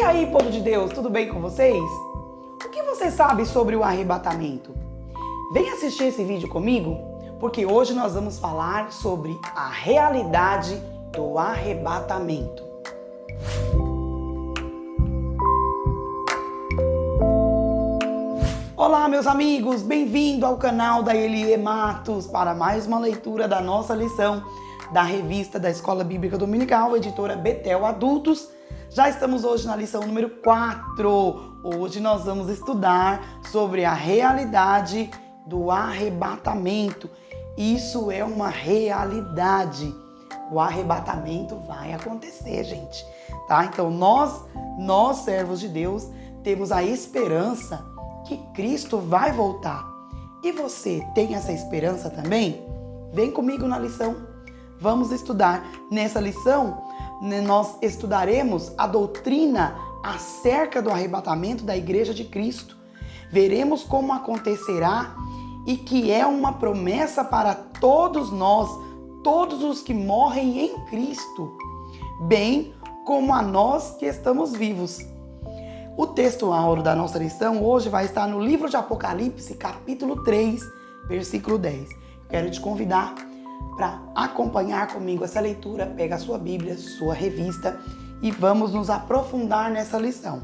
aí, povo de Deus, tudo bem com vocês? O que você sabe sobre o arrebatamento? Vem assistir esse vídeo comigo, porque hoje nós vamos falar sobre a realidade do arrebatamento. Olá, meus amigos, bem-vindo ao canal da Elie Matos para mais uma leitura da nossa lição da revista da Escola Bíblica Dominical, editora Betel Adultos. Já estamos hoje na lição número 4. Hoje nós vamos estudar sobre a realidade do arrebatamento. Isso é uma realidade. O arrebatamento vai acontecer, gente. Tá? Então nós servos de Deus, temos a esperança que Cristo vai voltar. E você tem essa esperança também? Vem comigo na lição. Vamos estudar. Nessa lição, nós estudaremos a doutrina acerca do arrebatamento da Igreja de Cristo. Veremos como acontecerá e que é uma promessa para todos nós, todos os que morrem em Cristo, bem como a nós que estamos vivos. O texto áureo da nossa lição hoje vai estar no livro de Apocalipse, capítulo 3, versículo 10. Quero te convidar para acompanhar comigo essa leitura. Pega a sua Bíblia, sua revista e vamos nos aprofundar nessa lição.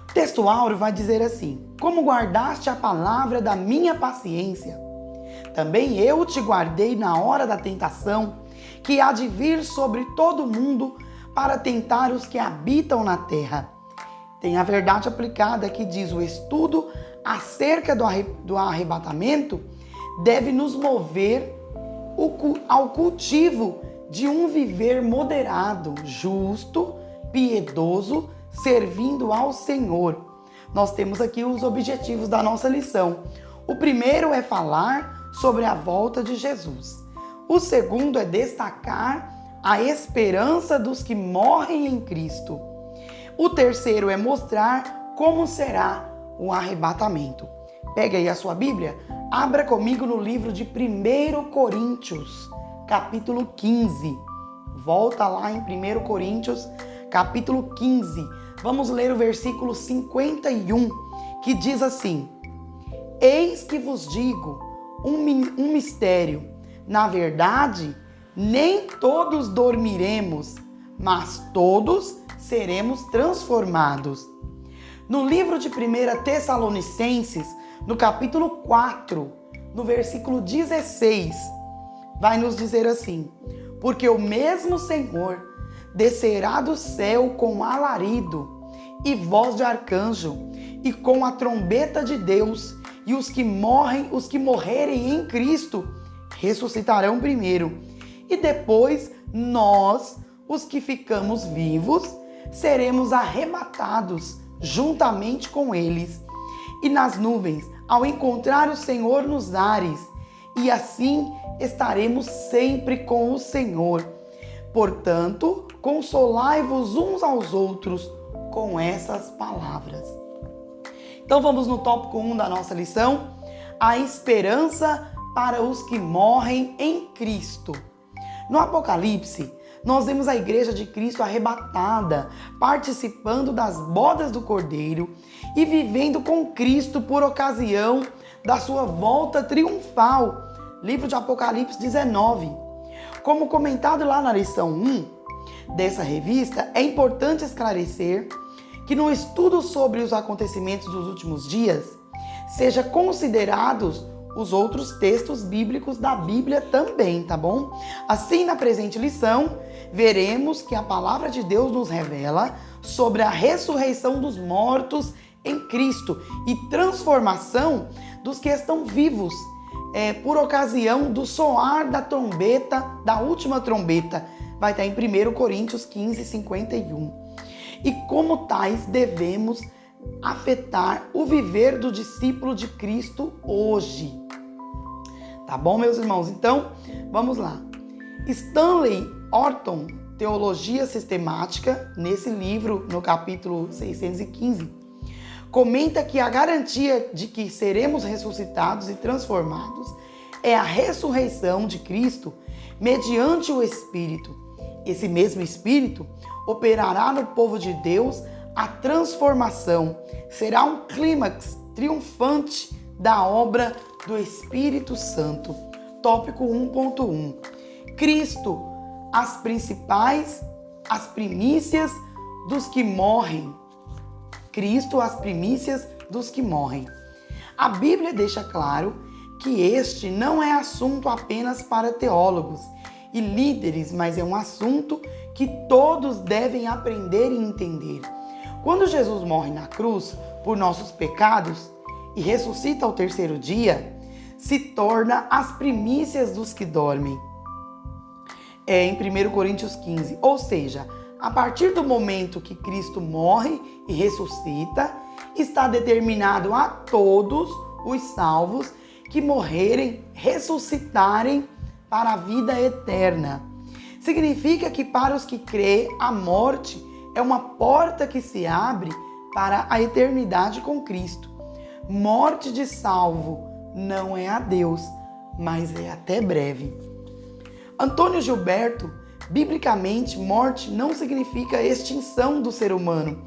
O texto áureo vai dizer assim: como guardaste a palavra da minha paciência, também eu te guardei na hora da tentação, que há de vir sobre todo o mundo para tentar os que habitam na terra. Tem a verdade aplicada que diz: o estudo acerca do arrebatamento deve nos mover ao cultivo de um viver moderado, justo, piedoso, servindo ao Senhor. Nós temos aqui os objetivos da nossa lição. O primeiro é falar sobre a volta de Jesus. O segundo é destacar a esperança dos que morrem em Cristo. O terceiro é mostrar como será o arrebatamento. Pega aí a sua Bíblia, abra comigo no livro de 1 Coríntios, capítulo 15. Volta lá em 1 Coríntios, capítulo 15. Vamos ler o versículo 51, que diz assim: eis que vos digo um mistério. Na verdade, nem todos dormiremos, mas todos seremos transformados. No livro de 1 Tessalonicenses, no capítulo 4, no versículo 16, vai nos dizer assim: porque o mesmo Senhor descerá do céu com alarido e voz de arcanjo e com a trombeta de Deus, e os que morrerem em Cristo ressuscitarão primeiro, e depois nós, os que ficamos vivos, seremos arrebatados juntamente com eles, e nas nuvens, ao encontrar o Senhor nos ares, e assim estaremos sempre com o Senhor. Portanto, consolai-vos uns aos outros com essas palavras. Então vamos no tópico 1 da nossa lição: a esperança para os que morrem em Cristo. No Apocalipse, nós vemos a Igreja de Cristo arrebatada, participando das bodas do Cordeiro e vivendo com Cristo por ocasião da sua volta triunfal. Livro de Apocalipse 19. Como comentado lá na lição 1 dessa revista, é importante esclarecer que no estudo sobre os acontecimentos dos últimos dias, seja considerados os outros textos bíblicos da Bíblia também, tá bom? Assim, na presente lição, veremos que a palavra de Deus nos revela sobre a ressurreição dos mortos em Cristo e transformação dos que estão vivos, por ocasião do soar da trombeta, da última trombeta. Vai estar em 1 Coríntios 15, 51. E como tais devemos afetar o viver do discípulo de Cristo hoje. Tá bom, meus irmãos? Então, vamos lá. Stanley Orton, Teologia Sistemática, nesse livro, no capítulo 615, comenta que a garantia de que seremos ressuscitados e transformados é a ressurreição de Cristo mediante o Espírito. Esse mesmo Espírito, operará no povo de Deus a transformação. Será um clímax triunfante da obra do Espírito Santo. Tópico 1.1. Cristo, as primícias dos que morrem. Cristo, as primícias dos que morrem. A Bíblia deixa claro que este não é assunto apenas para teólogos e líderes, mas é um assunto que todos devem aprender e entender. Quando Jesus morre na cruz por nossos pecados e ressuscita ao terceiro dia, se torna as primícias dos que dormem. Em 1 Coríntios 15, ou seja, a partir do momento que Cristo morre e ressuscita, está determinado a todos os salvos que morrerem, ressuscitarem para a vida eterna. Significa que para os que crêem, a morte é uma porta que se abre para a eternidade com Cristo. Morte de salvo não é adeus, mas é até breve. Antônio Gilberto, biblicamente, morte não significa extinção do ser humano,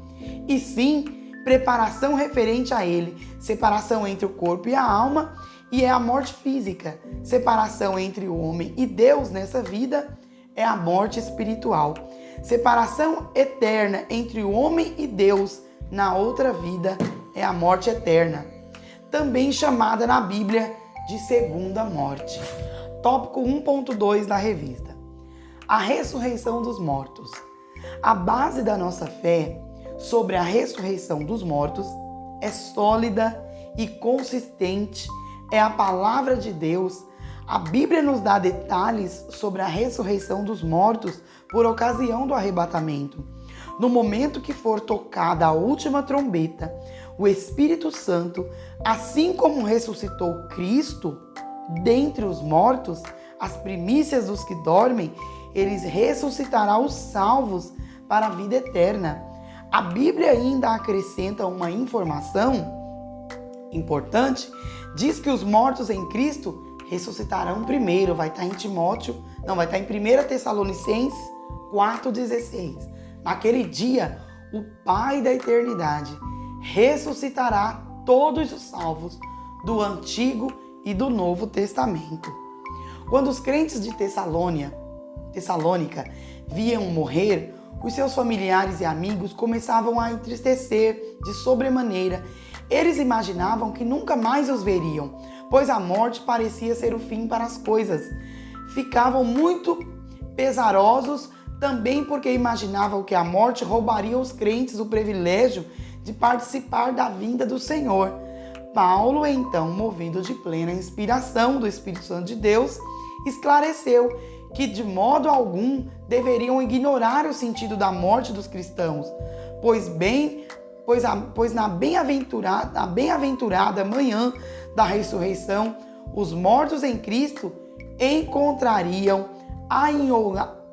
e sim preparação referente a ele, separação entre o corpo e a alma, e é a morte física. Separação entre o homem e Deus nessa vida é a morte espiritual. Separação eterna entre o homem e Deus na outra vida é a morte eterna, também chamada na Bíblia de segunda morte. Tópico 1.2 da revista. A ressurreição dos mortos. A base da nossa fé sobre a ressurreição dos mortos é sólida e consistente. É a palavra de Deus. A Bíblia nos dá detalhes sobre a ressurreição dos mortos por ocasião do arrebatamento. No momento que for tocada a última trombeta, o Espírito Santo, assim como ressuscitou Cristo dentre os mortos, as primícias dos que dormem, eles ressuscitará os salvos para a vida eterna. A Bíblia ainda acrescenta uma informação importante, diz que os mortos em Cristo ressuscitarão primeiro, vai estar em 1 Tessalonicenses 4,16. Naquele dia, o Pai da eternidade ressuscitará todos os salvos do Antigo e do Novo Testamento. Quando os crentes de Tessalônica viam morrer, os seus familiares e amigos começavam a entristecer de sobremaneira. Eles imaginavam que nunca mais os veriam, pois a morte parecia ser o fim para as coisas. Ficavam muito pesarosos também porque imaginavam que a morte roubaria aos crentes o privilégio de participar da vinda do Senhor. Paulo, então, movido de plena inspiração do Espírito Santo de Deus, esclareceu que de modo algum deveriam ignorar o sentido da morte dos cristãos, pois na bem-aventurada manhã da ressurreição, os mortos em Cristo encontrariam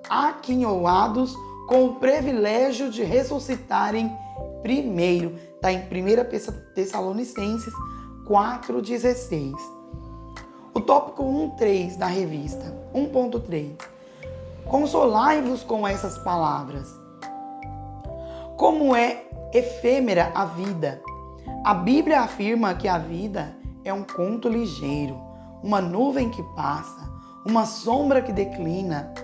aquinhoados com o privilégio de ressuscitarem primeiro. Está em 1 Tessalonicenses 4,16. O tópico 1.3 da revista, 1.3. Consolai-vos com essas palavras. Como é efêmera a vida. A Bíblia afirma que a vida é um conto ligeiro, uma nuvem que passa, uma sombra que declina,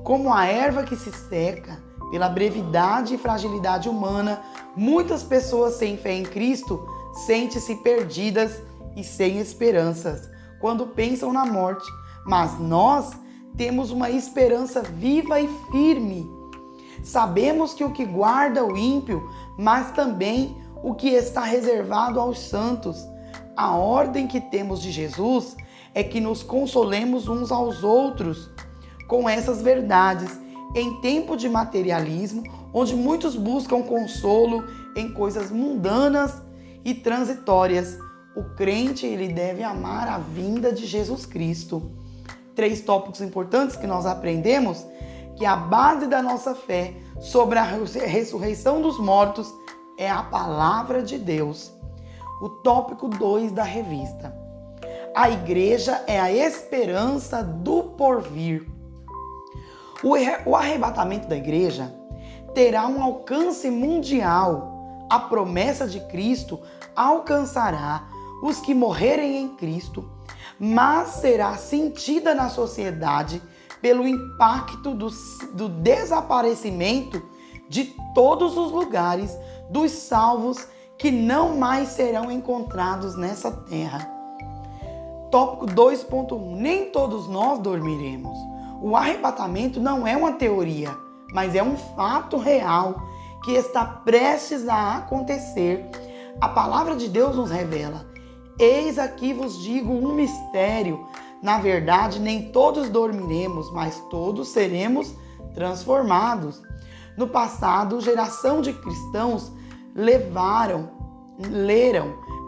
como a erva que se seca. Pela brevidade e fragilidade humana, muitas pessoas sem fé em Cristo sentem-se perdidas e sem esperanças quando pensam na morte, mas nós temos uma esperança viva e firme. Sabemos que o que guarda o ímpio, mas também o que está reservado aos santos. A ordem que temos de Jesus é que nos consolemos uns aos outros com essas verdades. Em tempo de materialismo, onde muitos buscam consolo em coisas mundanas e transitórias, o crente ele deve amar a vinda de Jesus Cristo. 3 tópicos importantes que nós aprendemos, que a base da nossa fé sobre a ressurreição dos mortos é a palavra de Deus. O tópico 2 da revista. A igreja é a esperança do porvir. O arrebatamento da igreja terá um alcance mundial. A promessa de Cristo alcançará os que morrerem em Cristo, mas será sentida na sociedade pelo impacto do desaparecimento de todos os lugares dos salvos que não mais serão encontrados nessa terra. Tópico 2.1. Nem todos nós dormiremos. O arrebatamento não é uma teoria, mas é um fato real que está prestes a acontecer. A palavra de Deus nos revela: eis aqui vos digo um mistério. Na verdade, nem todos dormiremos, mas todos seremos transformados. No passado, geração de cristãos leram,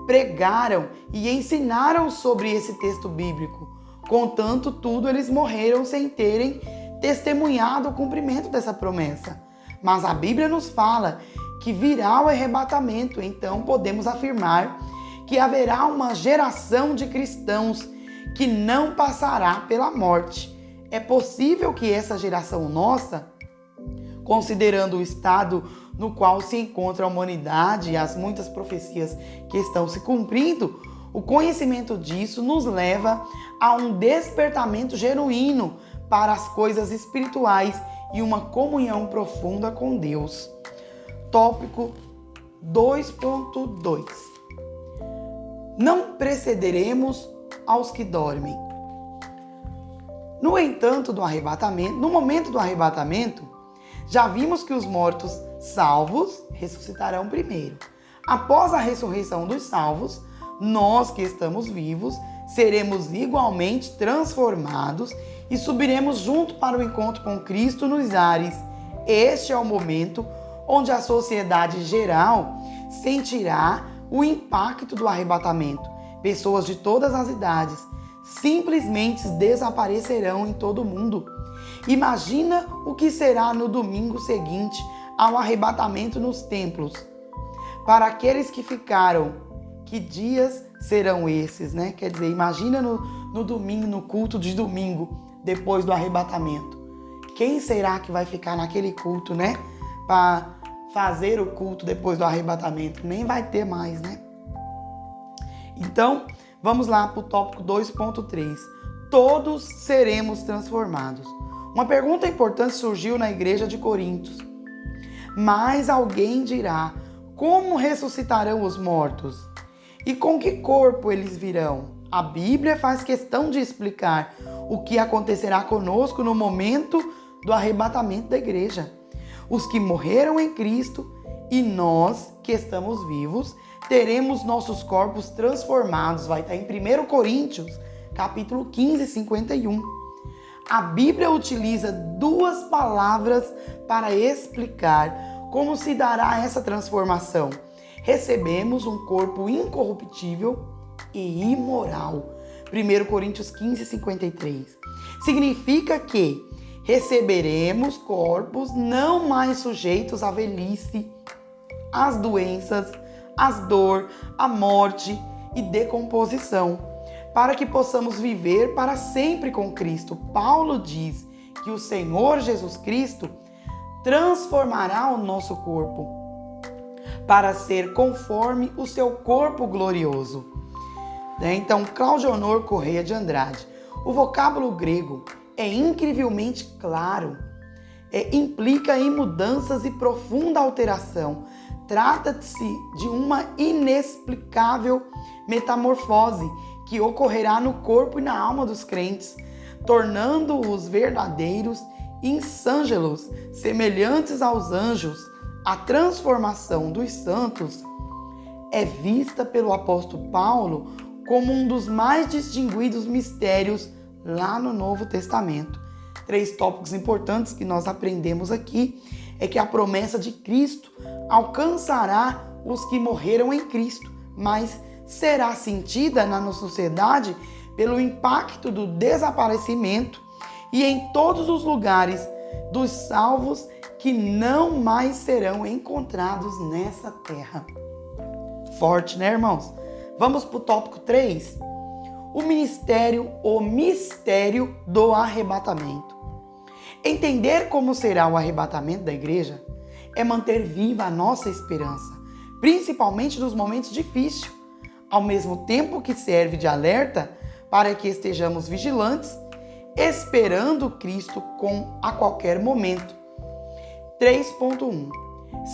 pregaram e ensinaram sobre esse texto bíblico. Contanto, tudo eles morreram sem terem testemunhado o cumprimento dessa promessa. Mas a Bíblia nos fala que virá o arrebatamento, então podemos afirmar que haverá uma geração de cristãos que não passará pela morte. É possível que essa geração nossa, considerando o estado no qual se encontra a humanidade e as muitas profecias que estão se cumprindo, o conhecimento disso nos leva a um despertamento genuíno para as coisas espirituais e uma comunhão profunda com Deus. Tópico 2.2. Não precederemos aos que dormem. No entanto, no momento do arrebatamento, já vimos que os mortos salvos ressuscitarão primeiro. Após a ressurreição dos salvos, nós que estamos vivos seremos igualmente transformados e subiremos junto para o encontro com Cristo nos ares. Este é o momento onde a sociedade geral sentirá o impacto do arrebatamento. Pessoas de todas as idades simplesmente desaparecerão em todo o mundo. Imagina o que será no domingo seguinte ao arrebatamento nos templos. Para aqueles que ficaram, que dias serão esses, né? Quer dizer, imagina no domingo, no culto de domingo, depois do arrebatamento. Quem será que vai ficar naquele culto, né? Para fazer o culto depois do arrebatamento? Nem vai ter mais, né? Então, vamos lá para o tópico 2.3. Todos seremos transformados. Uma pergunta importante surgiu na igreja de Corintos. Mas alguém dirá: como ressuscitarão os mortos? E com que corpo eles virão? A Bíblia faz questão de explicar o que acontecerá conosco no momento do arrebatamento da igreja. Os que morreram em Cristo e nós que estamos vivos, teremos nossos corpos transformados. Vai estar em 1 Coríntios, capítulo 15, 51. A Bíblia utiliza duas palavras para explicar como se dará essa transformação. Recebemos um corpo incorruptível e imoral. 1 Coríntios 15, 53. Significa que receberemos corpos não mais sujeitos à velhice, às doenças, às dor, à morte e decomposição, para que possamos viver para sempre com Cristo. Paulo diz que o Senhor Jesus Cristo transformará o nosso corpo para ser conforme o seu corpo glorioso. Então, Cláudio Honor Correia de Andrade. O vocábulo grego é incrivelmente claro. Implica em mudanças e profunda alteração. Trata-se de uma inexplicável metamorfose que ocorrerá no corpo e na alma dos crentes, tornando-os verdadeiros insângelos, semelhantes aos anjos. A transformação dos santos é vista pelo apóstolo Paulo como um dos mais distinguidos mistérios lá no Novo Testamento. 3 tópicos importantes que nós aprendemos aqui é que a promessa de Cristo alcançará os que morreram em Cristo, mas será sentida na nossa sociedade pelo impacto do desaparecimento e em todos os lugares dos salvos que não mais serão encontrados nessa terra. Forte, né, irmãos? Vamos para o tópico 3. O mistério do arrebatamento. Entender como será o arrebatamento da igreja é manter viva a nossa esperança, principalmente nos momentos difíceis, ao mesmo tempo que serve de alerta para que estejamos vigilantes, esperando Cristo a qualquer momento. 3.1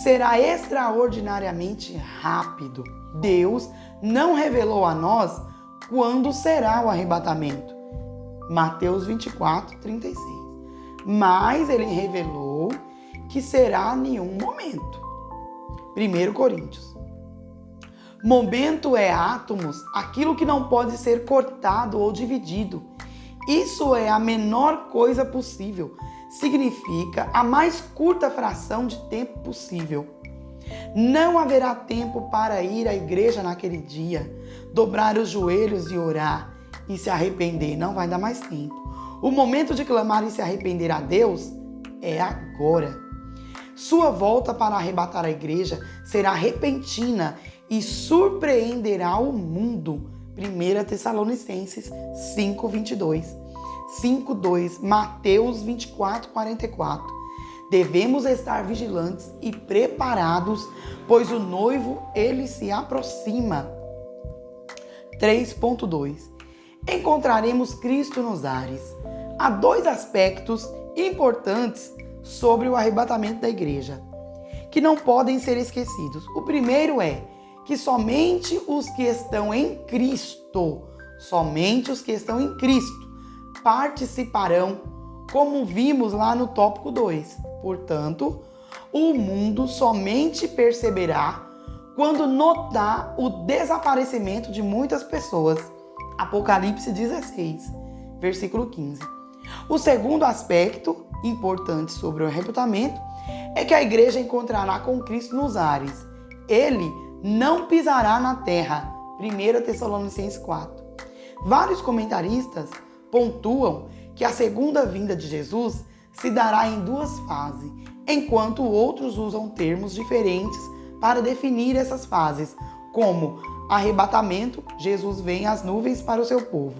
Será extraordinariamente rápido. Deus não revelou a nós quando será o arrebatamento. Mateus 24, 36. Mas ele revelou que será em nenhum momento. 1 Coríntios. Momento é átomos, aquilo que não pode ser cortado ou dividido. Isso é a menor coisa possível. Significa a mais curta fração de tempo possível. Não haverá tempo para ir à igreja naquele dia, dobrar os joelhos e orar e se arrepender. Não vai dar mais tempo. O momento de clamar e se arrepender a Deus é agora. Sua volta para arrebatar a igreja será repentina e surpreenderá o mundo. 1 Tessalonicenses 5:22. 5:2. Mateus 24:44. Devemos estar vigilantes e preparados, pois o noivo, ele se aproxima. 3.2. Encontraremos Cristo nos ares. Há dois aspectos importantes sobre o arrebatamento da igreja, que não podem ser esquecidos. O primeiro é que somente os que estão em Cristo, participarão, como vimos lá no tópico 2. Portanto, o mundo somente perceberá quando notar o desaparecimento de muitas pessoas. Apocalipse 16, versículo 15. O segundo aspecto importante sobre o arrebatamento é que a igreja encontrará com Cristo nos ares. Ele não pisará na terra. 1 Tessalonicenses 4. Vários comentaristas pontuam que a segunda vinda de Jesus se dará em duas fases, enquanto outros usam termos diferentes para definir essas fases, como arrebatamento, Jesus vem às nuvens para o seu povo.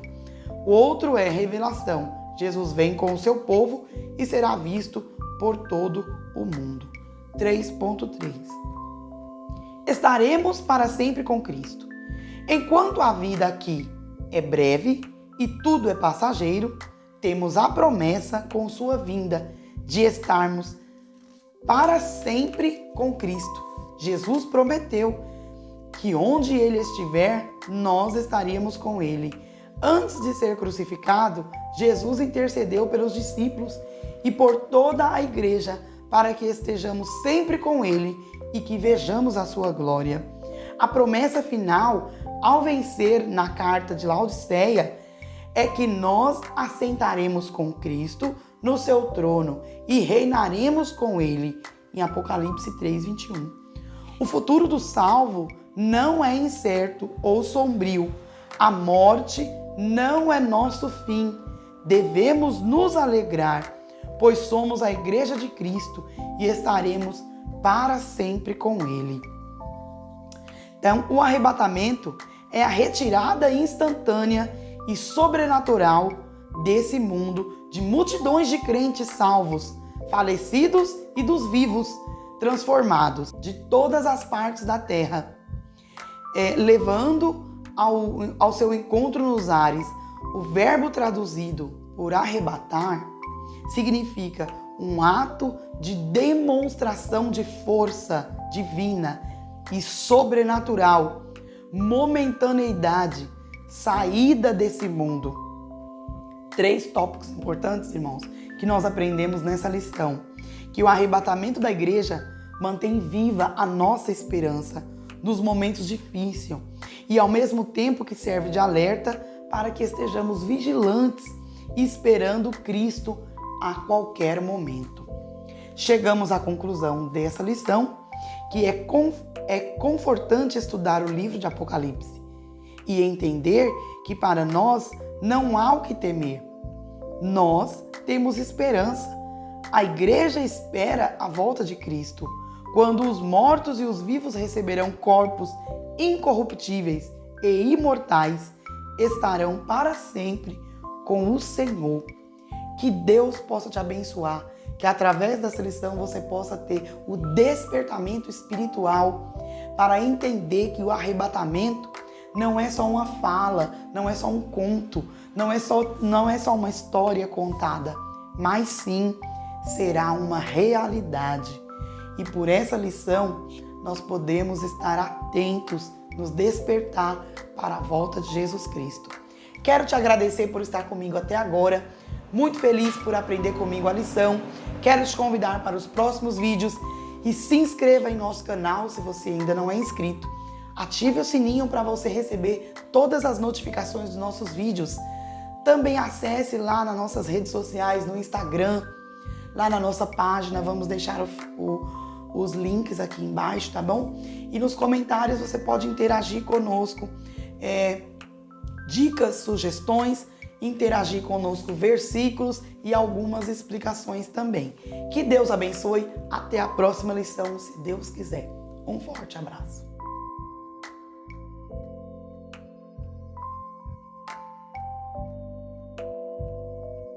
O outro é revelação, Jesus vem com o seu povo e será visto por todo o mundo. 3.3 Estaremos para sempre com Cristo. Enquanto a vida aqui é breve e tudo é passageiro, temos a promessa com sua vinda de estarmos para sempre com Cristo. Jesus prometeu que onde ele estiver, nós estaríamos com ele. Antes de ser crucificado, Jesus intercedeu pelos discípulos e por toda a igreja para que estejamos sempre com ele e que vejamos a sua glória. A promessa final, ao vencer na carta de Laodiceia, é que nós assentaremos com Cristo no seu trono e reinaremos com ele, em Apocalipse 3:21. O futuro do salvo não é incerto ou sombrio. A morte não é nosso fim. Devemos nos alegrar, pois somos a igreja de Cristo e estaremos para sempre com ele. Então, o arrebatamento é a retirada instantânea e sobrenatural desse mundo de multidões de crentes salvos, falecidos e dos vivos, transformados de todas as partes da terra, levando ao seu encontro nos ares. O verbo traduzido por arrebatar significa um ato de demonstração de força divina e sobrenatural, momentaneidade, saída desse mundo. 3 tópicos importantes, irmãos, que nós aprendemos nessa lição. Que o arrebatamento da igreja mantém viva a nossa esperança nos momentos difíceis e ao mesmo tempo que serve de alerta para que estejamos vigilantes esperando Cristo a qualquer momento. Chegamos à conclusão dessa lição que é confortante estudar o livro de Apocalipse e entender que para nós não há o que temer. Nós temos esperança. A igreja espera a volta de Cristo, quando os mortos e os vivos receberão corpos incorruptíveis e imortais, estarão para sempre com o Senhor. Que Deus possa te abençoar, que através dessa lição você possa ter o despertamento espiritual para entender que o arrebatamento não é só uma fala, não é só um conto, não é só uma história contada, mas sim será uma realidade. E por essa lição nós podemos estar atentos, nos despertar para a volta de Jesus Cristo. Quero te agradecer por estar comigo até agora, muito feliz por aprender comigo a lição. Quero te convidar para os próximos vídeos e se inscreva em nosso canal se você ainda não é inscrito. Ative o sininho para você receber todas as notificações dos nossos vídeos. Também acesse lá nas nossas redes sociais, no Instagram, lá na nossa página. Vamos deixar os links aqui embaixo, tá bom? E nos comentários você pode interagir conosco, dicas, sugestões, interagir conosco versículos e algumas explicações também. Que Deus abençoe. Até a próxima lição, se Deus quiser. Um forte abraço.